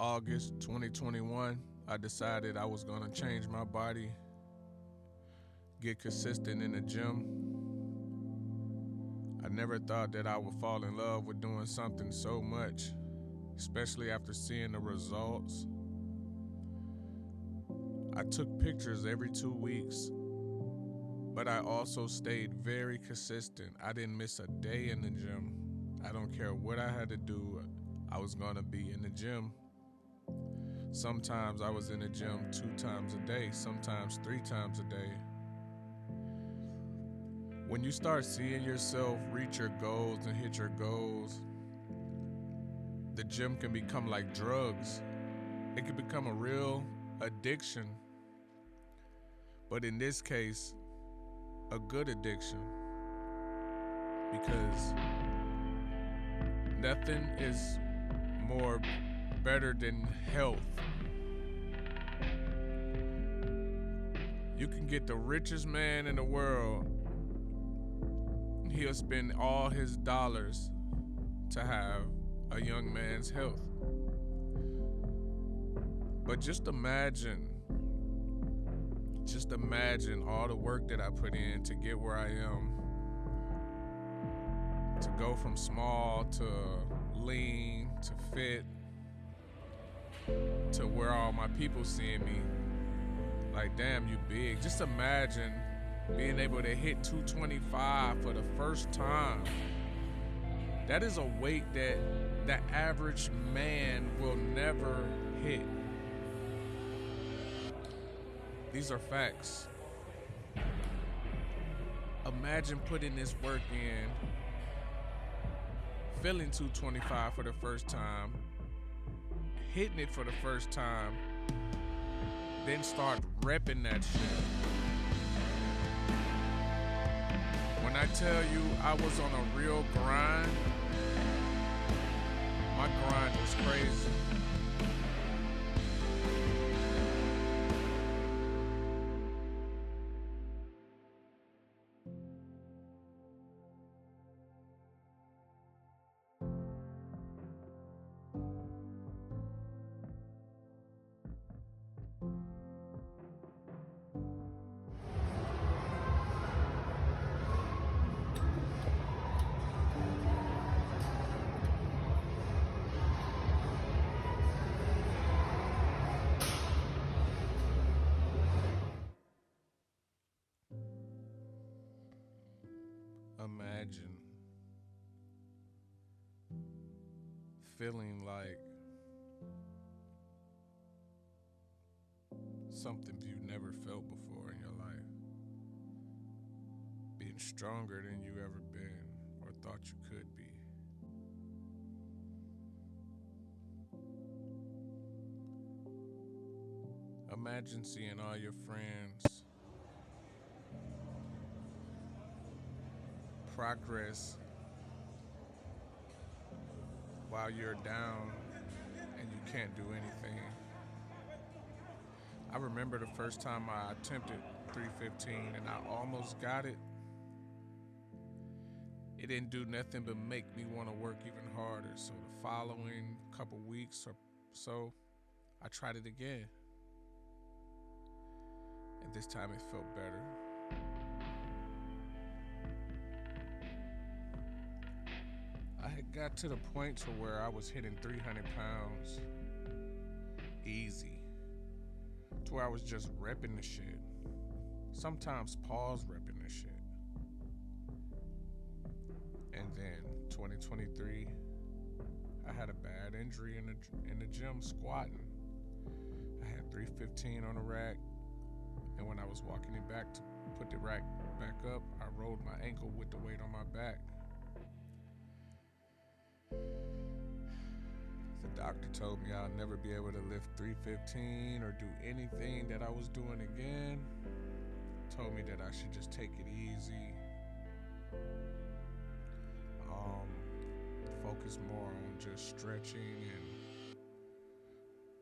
August 2021, I decided I was going to change my body, get consistent in the gym. I never thought that I would fall in love with doing something so much, especially after seeing the results. I took pictures every 2 weeks, but I also stayed very consistent. I didn't miss a day in the gym. I don't care what I had to do, I was going to be in the gym. Sometimes I was in the gym 2 times a day, sometimes 3 times a day. When you start seeing yourself reach your goals and hit your goals, the gym can become like drugs. It can become a real addiction. But in this case, a good addiction. Because nothing is more better than health. You can get the richest man in the world. He'll spend all his dollars to have a young man's health. But just imagine all the work that I put in to get where I am. To go from small to lean to fit to where all my people seeing me like, damn, you big. Just imagine being able to hit 225 for the first time. That is a weight that the average man will never hit. These are facts. Imagine putting this work in, feeling 225 for the first time, hitting it for the first time, then start repping that shit. When I tell you I was on a real grind, my grind was crazy. Imagine feeling like something you never felt before in your life. Being stronger than you ever been or thought you could be. Imagine seeing all your friends progress while you're down and you can't do anything. I remember the first time I attempted 315 and I almost got it. It didn't do nothing but make me want to work even harder. So the following couple weeks or so, I tried it again. And this time it felt better. I had got to the point to where I was hitting 300 pounds easy. To where I was just repping the shit. Sometimes pause repping the shit. And then 2023, I had a bad injury in the gym squatting. I had 315 on the rack. And when I was walking it back to put the rack back up, I rolled my ankle with the weight on my back. The doctor told me I'll never be able to lift 315 or do anything that I was doing again. Told me that I should just take it easy. Focus more on just stretching and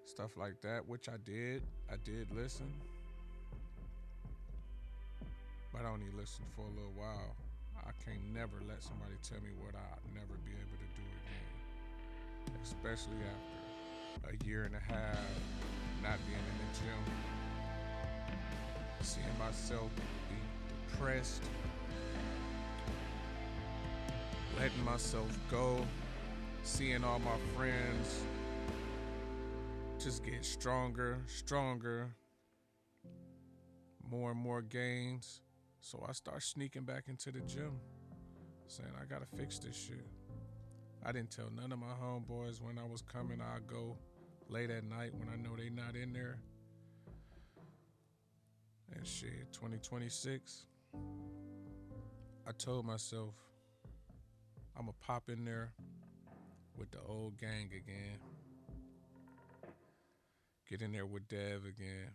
stuff like that, which I did. I did listen. But I only listened for a little while. I can't never let somebody tell me what I'll never be able to do again. Especially after a year and a half not being in the gym, seeing myself be depressed, letting myself go, seeing all my friends just get stronger, more and more gains. So I start sneaking back into the gym, saying I gotta fix this shit. I didn't tell none of my homeboys when I was coming. I'd go late at night when I know they not in there. And shit, 2026, I told myself I'ma pop in there with the old gang again. Get in there with Dev again.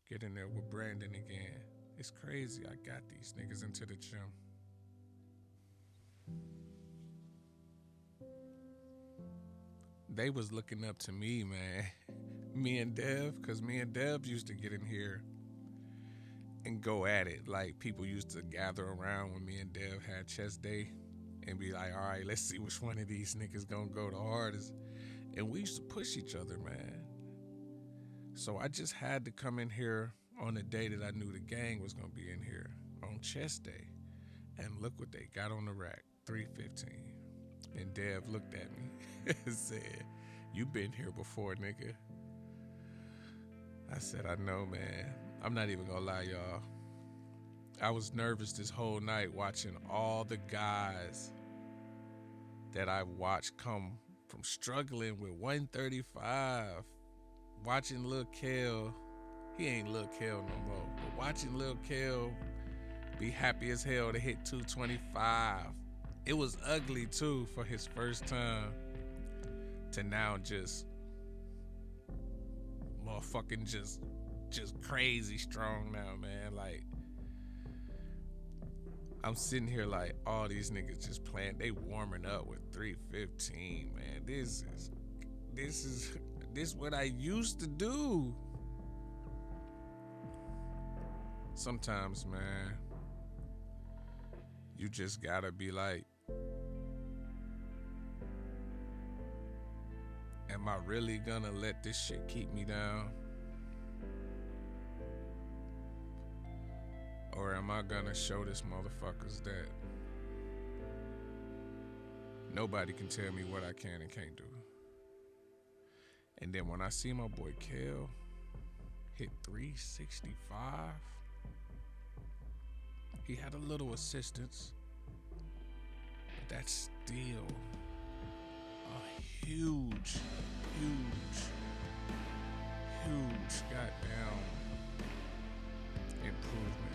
Get in there with Brandon again. It's crazy. I got these niggas into the gym. They was looking up to me, man. Me and Dev, because me and Dev used to get in here and go at it. Like, people used to gather around when me and Dev had chest day and be like, all right, let's see which one of these niggas gonna go the hardest. And we used to push each other, man. So I just had to come in here on the day that I knew the gang was gonna be in here, on chest day. And look what they got on the rack, 315. And Dev looked at me and said, you been here before, nigga. I said, I know, man. I'm not even gonna lie, y'all. I was nervous this whole night watching all the guys that I watched come from struggling with 135, watching Lil Kel. He ain't Lil Kel no more, but watching Lil Kel be happy as hell to hit 225. It was ugly too for his first time to now just motherfucking just crazy strong now, man. Like, I'm sitting here like all these niggas just playing, they warming up with 315, man. This is what I used to do. Sometimes, man, you just gotta be like, am I really gonna let this shit keep me down? Or am I gonna show this motherfuckers that nobody can tell me what I can and can't do? And then when I see my boy Kel hit 365, he had a little assistance, but that's still a huge goddamn improvement.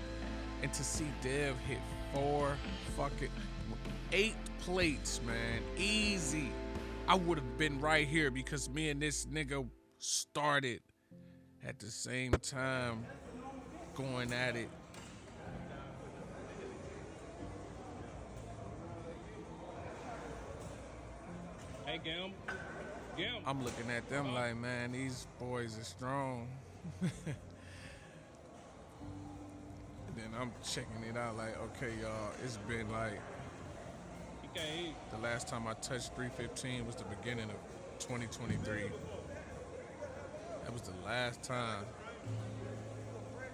And to see Dev hit 8 plates, man, easy. I would have been right here because me and this nigga started at the same time going at it. Hey, Gam. I'm looking at them like, man, these boys are strong. Then I'm checking it out like, okay, y'all, it's been like, the last time I touched 315 was the beginning of 2023. That was the last time.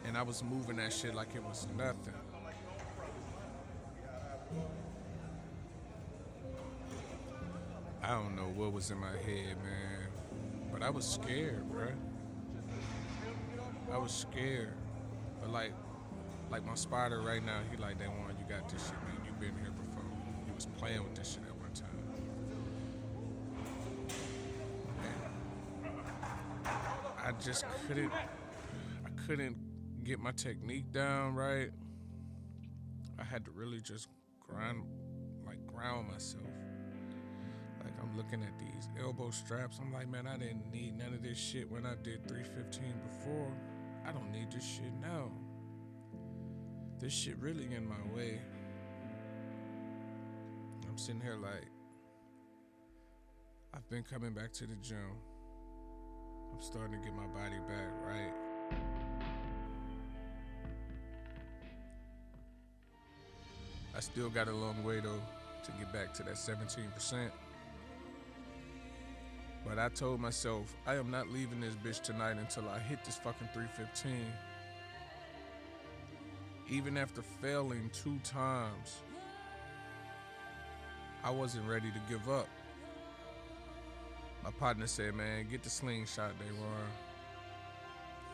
And I was moving that shit like it was nothing. I don't know what was in my head, man. But I was scared, bruh. I was scared. But like my spider right now, he like, Dawan, you got this shit, man. You been here before. You was playing with this shit at one time. And I just couldn't get my technique down right. I had to really just ground myself. Like, I'm looking at these elbow straps. I'm like, man, I didn't need none of this shit when I did 315 before. I don't need this shit now. This shit really in my way. I'm sitting here like, I've been coming back to the gym. I'm starting to get my body back, right? I still got a long way though to get back to that 17%. But I told myself, I am not leaving this bitch tonight until I hit this fucking 315. Even after failing 2 times, I wasn't ready to give up. My partner said, man, get the slingshot, Dayron.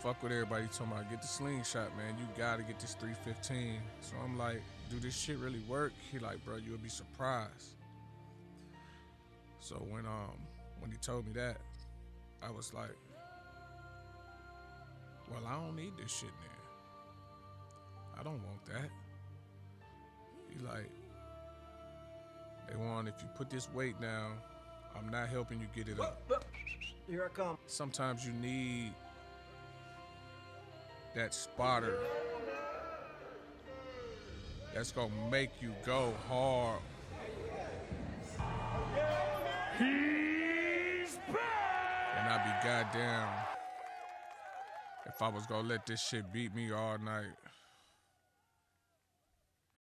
Fuck what everybody talking about. Get the slingshot, man. You gotta get this 315. So I'm like, do this shit really work? He like, bro, you'll be surprised. So when he told me that, I was like, well, I don't need this shit now. I don't want that. He like, Dayron, if you put this weight down, I'm not helping you get it up. Here I come. Sometimes you need that spotter that's gonna make you go hard. He's back! And I'd be goddamn if I was gonna let this shit beat me all night.